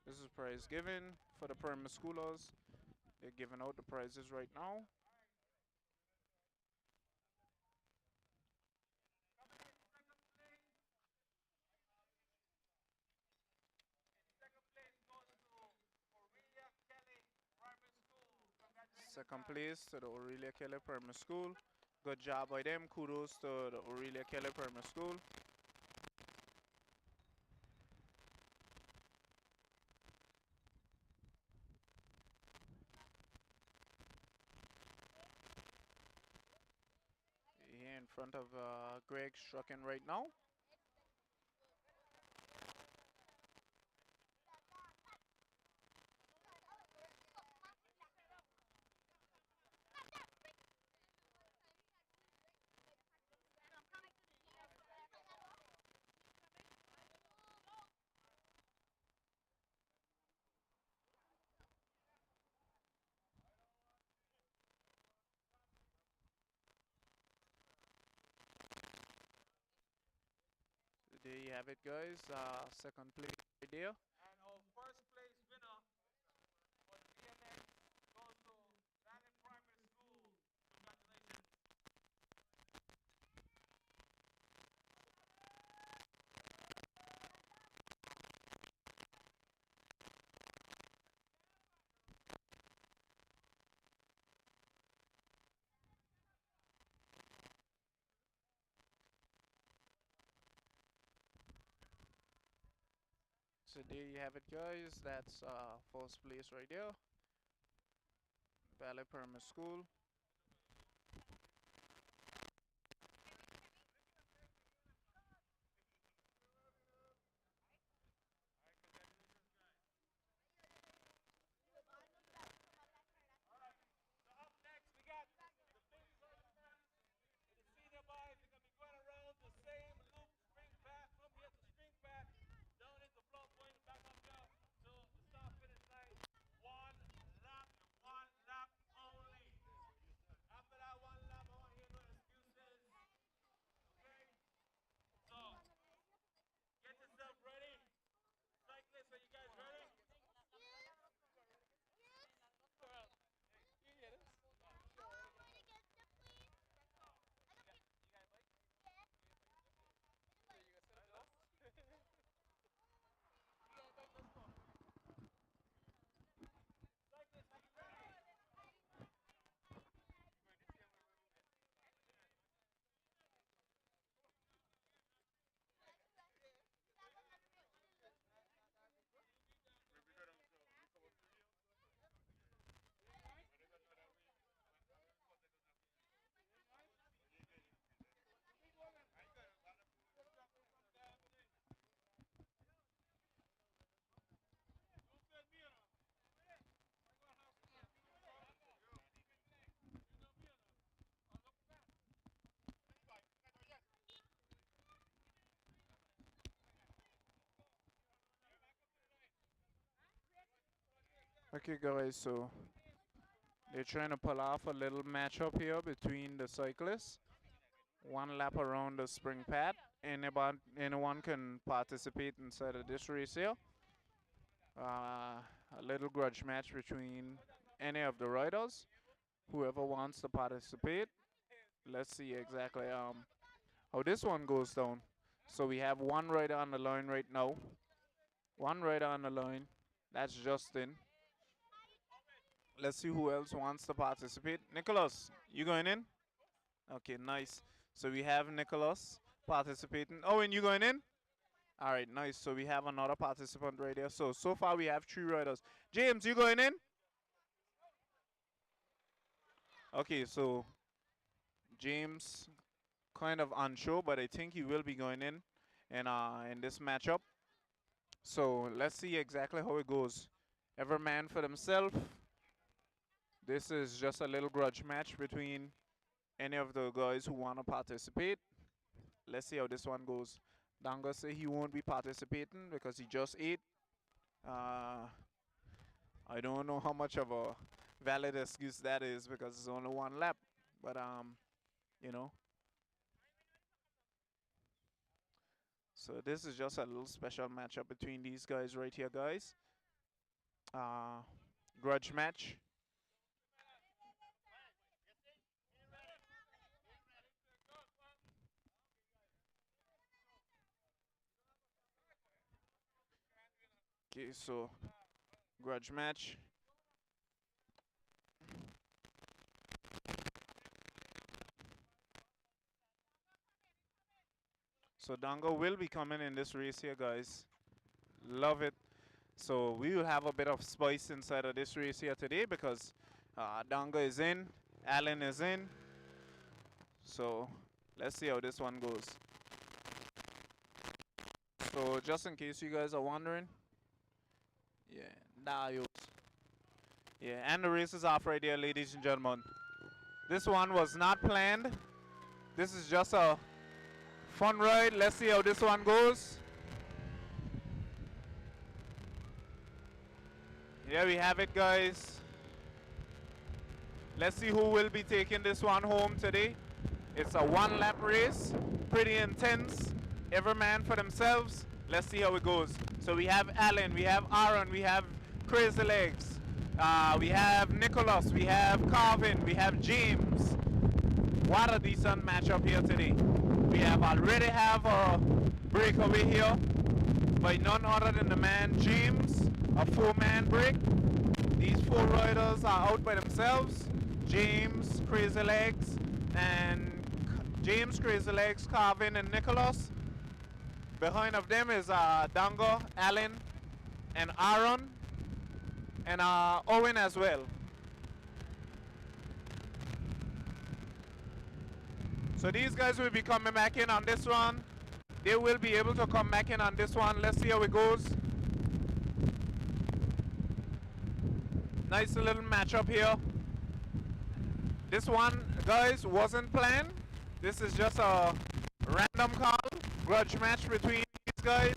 A: This is prize giving for the primary schoolers. They're giving out the prizes right now. Second place to the Aurelia Kelly Primary School. Good job by them. Kudos to the Aurelia Kelly Primary School. Here in front of Greg Strucken right now. There you have it, guys. Second place right there.
B: And our first place winner for the BMX goes to Valley Primary School. Congratulations.
A: So there you have it, guys. That's first place right there. Valley Primary School.
B: So up next we got the big circle with the senior boys. They're gonna be going around the same loop, spring back from here to spring back, down into floor point, back up here to the start finish line. One lap only. After that one lap, I want to hear no excuses. Okay? So get yourself ready. Cyclists, are you guys ready? Cyclists, are you ready?
A: Okay, guys. So they're trying to pull off a little matchup here between the cyclists. One lap around the spring pad. Anyone can participate inside of this race here. A little grudge match between any of the riders. Whoever wants to participate. Let's see exactly how this one goes down. So we have one rider on the line right now. One rider on the line. That's Justin. Let's see who else wants to participate. Nicholas, you going in? Okay, nice. So we have Nicholas participating. Oh, and you going in? All right, nice. So we have another participant right there. So far we have 3 riders. James, you going in? Okay, so James kind of unsure, but I think he will be going in this matchup. So let's see exactly how it goes. Every man for themselves. This is just a little grudge match between any of the guys who want to participate. Let's see how this one goes. Danga say he won't be participating because he just ate. I don't know how much of a valid excuse that is because it's only one lap. But you know. So this is just a little special matchup between these guys right here, guys. Grudge match. Okay, so grudge match. So Dango will be coming in this race here, guys. Love it. So we will have a bit of spice inside of this race here today because Dango is in, Allen is in. So let's see how this one goes. So just in case you guys are wondering, yeah, Darius. Yeah, and the race is off right there, ladies and gentlemen. This one was not planned. This is just a fun ride. Let's see how this one goes. Here we have it, guys. Let's see who will be taking this one home today. It's a one-lap race, pretty intense. Every man for themselves. Let's see how it goes. So we have Allen, we have Aaron, we have Crazy Legs, we have Nicholas, we have Carvin, we have James. What a decent matchup here today. We have already have a breakaway here by none other than the man James, a 4-man break. These 4 riders are out by themselves. James, Crazy Legs, Carvin, and Nicholas. Behind of them is Dango, Allen, and Aaron, and Owen as well. So these guys will be coming back in on this one. They will be able to come back in on this one. Let's see how it goes. Nice little matchup here. This one, guys, wasn't planned. This is just a random call, grudge match between these guys.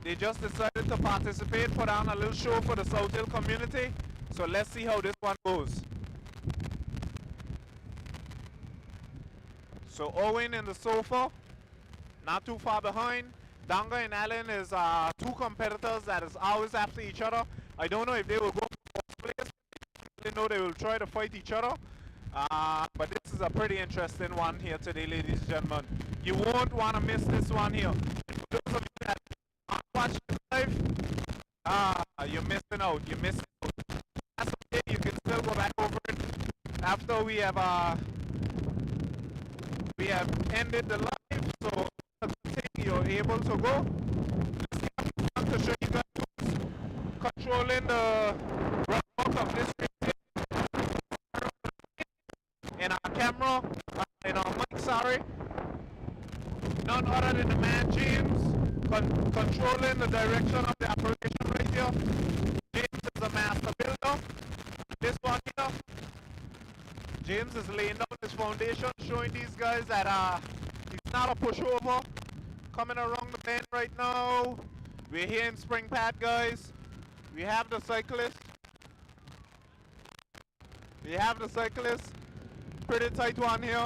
A: They just decided to participate, put on a little show for the South Hill community. So let's see how this one goes. So Owen in the sofa, not too far behind. Dango and Allen is 2 competitors that is always after each other. I don't know if they will go for place. They know they will try to fight each other. But this is a pretty interesting one here today, ladies and gentlemen. You won't want to miss this one here. For those of you that aren't watching live, you're missing out. You're missing out. That's okay. You can still go back over it after we have ended the live. So you're able to go. Let's see how I want to show you guys who's controlling the route of this race. In our camera, in our mic, sorry. None other than the man James, controlling the direction of the operation right here. James is the master builder. This one here, James is laying down his foundation, showing these guys that he's not a pushover. Coming around the bend right now. We're here in Spring Pad, guys. We have the cyclist. Pretty tight one here.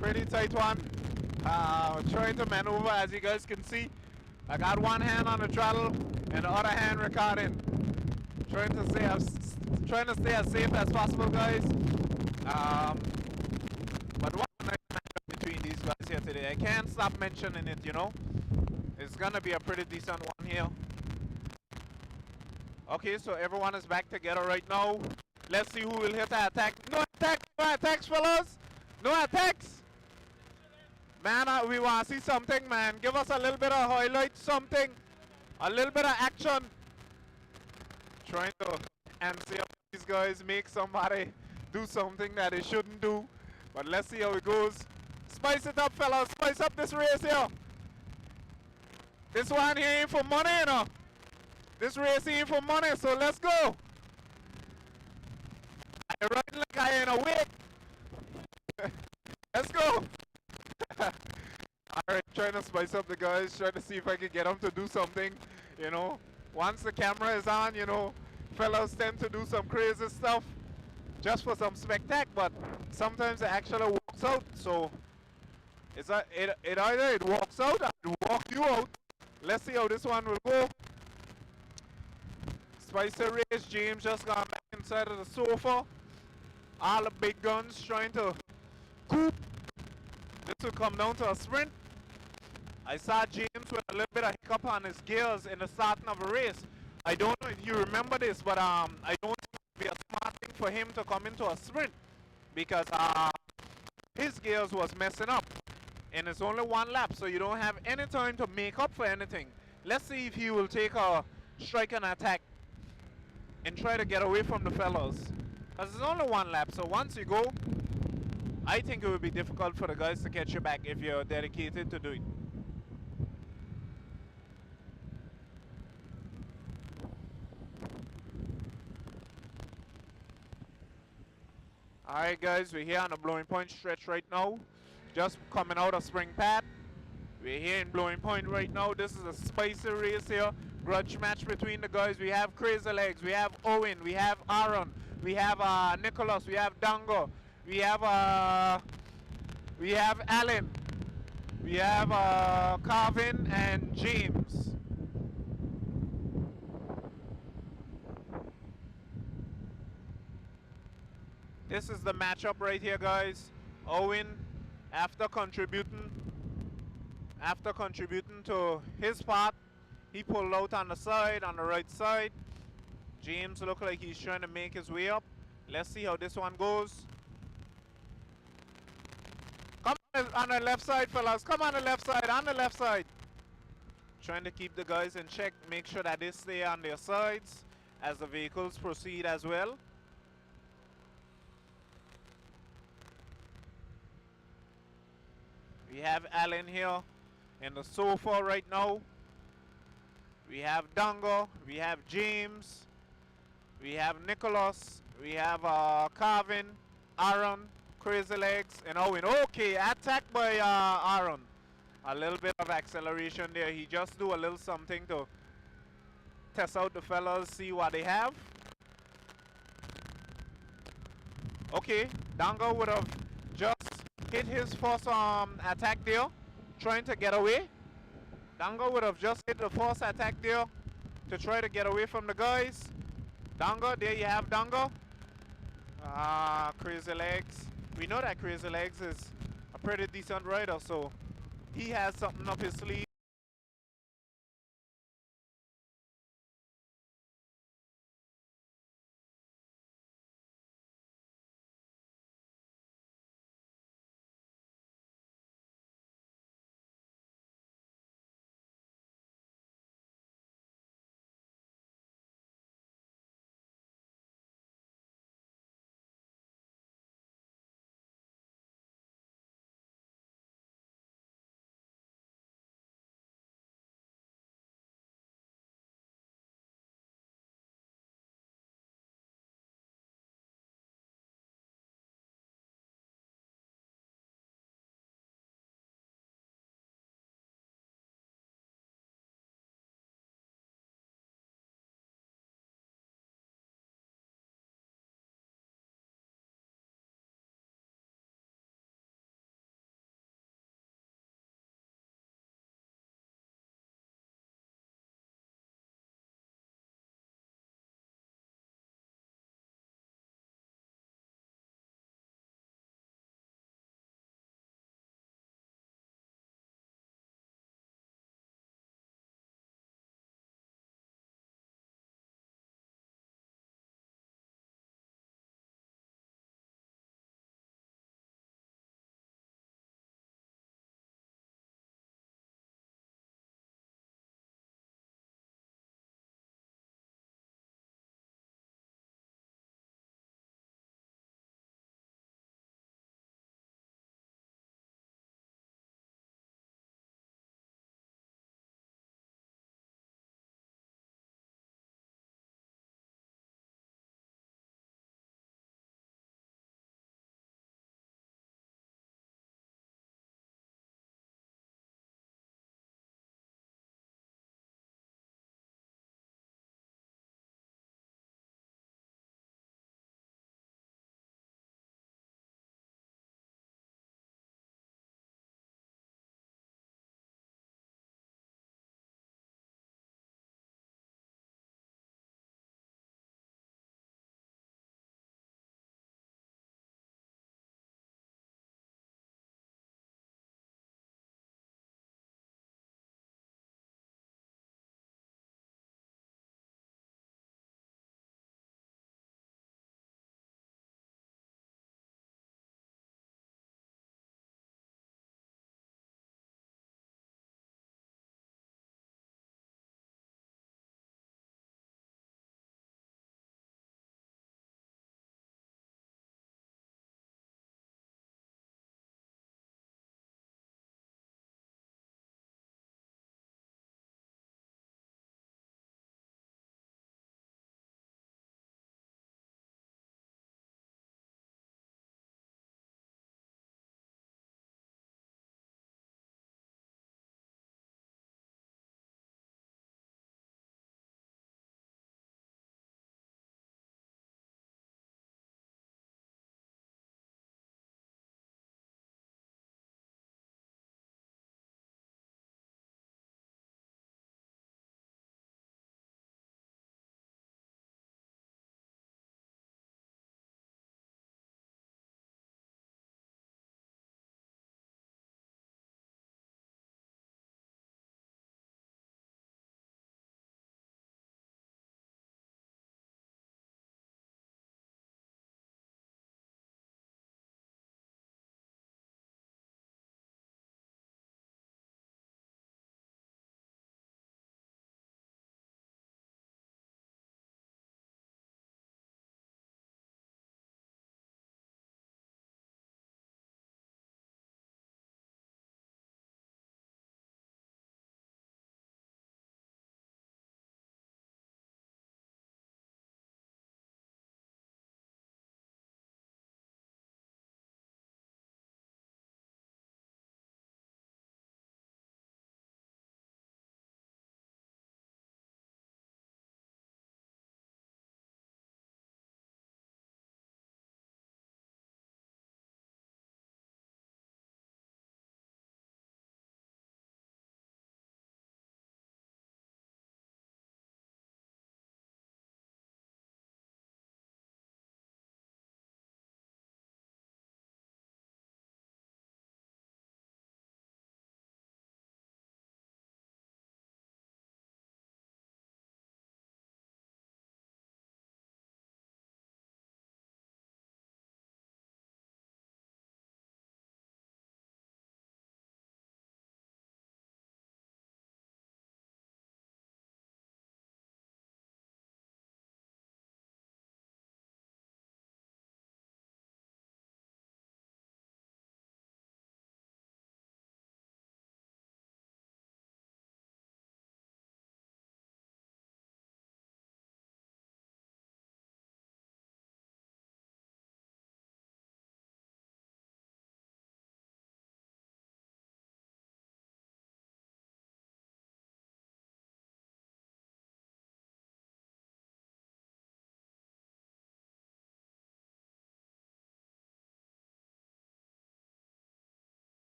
A: Pretty tight one. Trying to maneuver, as you guys can see. I got one hand on the throttle and the other hand recording. Trying to stay as safe as possible, guys. But what a nice matchup between these guys here today. I can't stop mentioning it, you know. It's gonna be a pretty decent one here. Okay, so everyone is back together right now. Let's see who will hit the attack. No attacks, fellas. No attacks. Man, we want to see something, man. Give us a little bit of highlight, something. A little bit of action. Trying to see if these guys make somebody do something that they shouldn't do. But let's see how it goes. Spice it up, fellas. Spice up this race here. This one here ain't for money, you know. This race ain't for money, so let's go. I run like I ain't awake. Let's go. Alright, trying to spice up the guys, trying to see if I can get them to do something, you know. Once the camera is on, you know, fellas tend to do some crazy stuff just for some spectacle, but sometimes it actually works out, so It's it either it walks out or it walks you out. Let's see how this one will go. Spicer Race, James just got back inside of the sofa. All the big guns trying to coop. This will come down to a sprint. I saw James with a little bit of hiccup on his gears in the starting of a race. I don't know if you remember this, but I don't think it would be a smart thing for him to come into a sprint because his gears was messing up. And it's only one lap, so you don't have any time to make up for anything. Let's see if he will take a strike and attack and try to get away from the fellows. Because it's only one lap, so once you go, I think it would be difficult for the guys to catch you back if you're dedicated to do it. Alright guys, we're here on the Blowing Point stretch right now. Just coming out of spring pad. We're here in Blowing Point right now. This is a spicy race here. Grudge match between the guys. We have Crazy Legs, we have Owen, we have Aaron, we have Nicholas, we have Dango, we have Alan, we have Carvin and James. This is the matchup right here, guys. Owen, after contributing to his part, he pulled out on the side, on the right side. James looks like he's trying to make his way up. Let's see how this one goes. Come on the left side, fellas. Come on the left side, on the left side. Trying to keep the guys in check, make sure that they stay on their sides as the vehicles proceed as well. We have Alan here in the sofa right now. We have Dango, we have James, we have Nicholas, we have Carvin, Aaron, Crazy Legs, and Owen. Okay, attacked by Aaron. A little bit of acceleration there. He just do a little something to test out the fellas, see what they have. Okay, Dango would have just hit his first attack there, trying to get away. Dango would have just hit the first attack there to try to get away from the guys. Dango, there you have Dango. Crazy Legs. We know that Crazy Legs is a pretty decent rider, so he has something up his sleeve.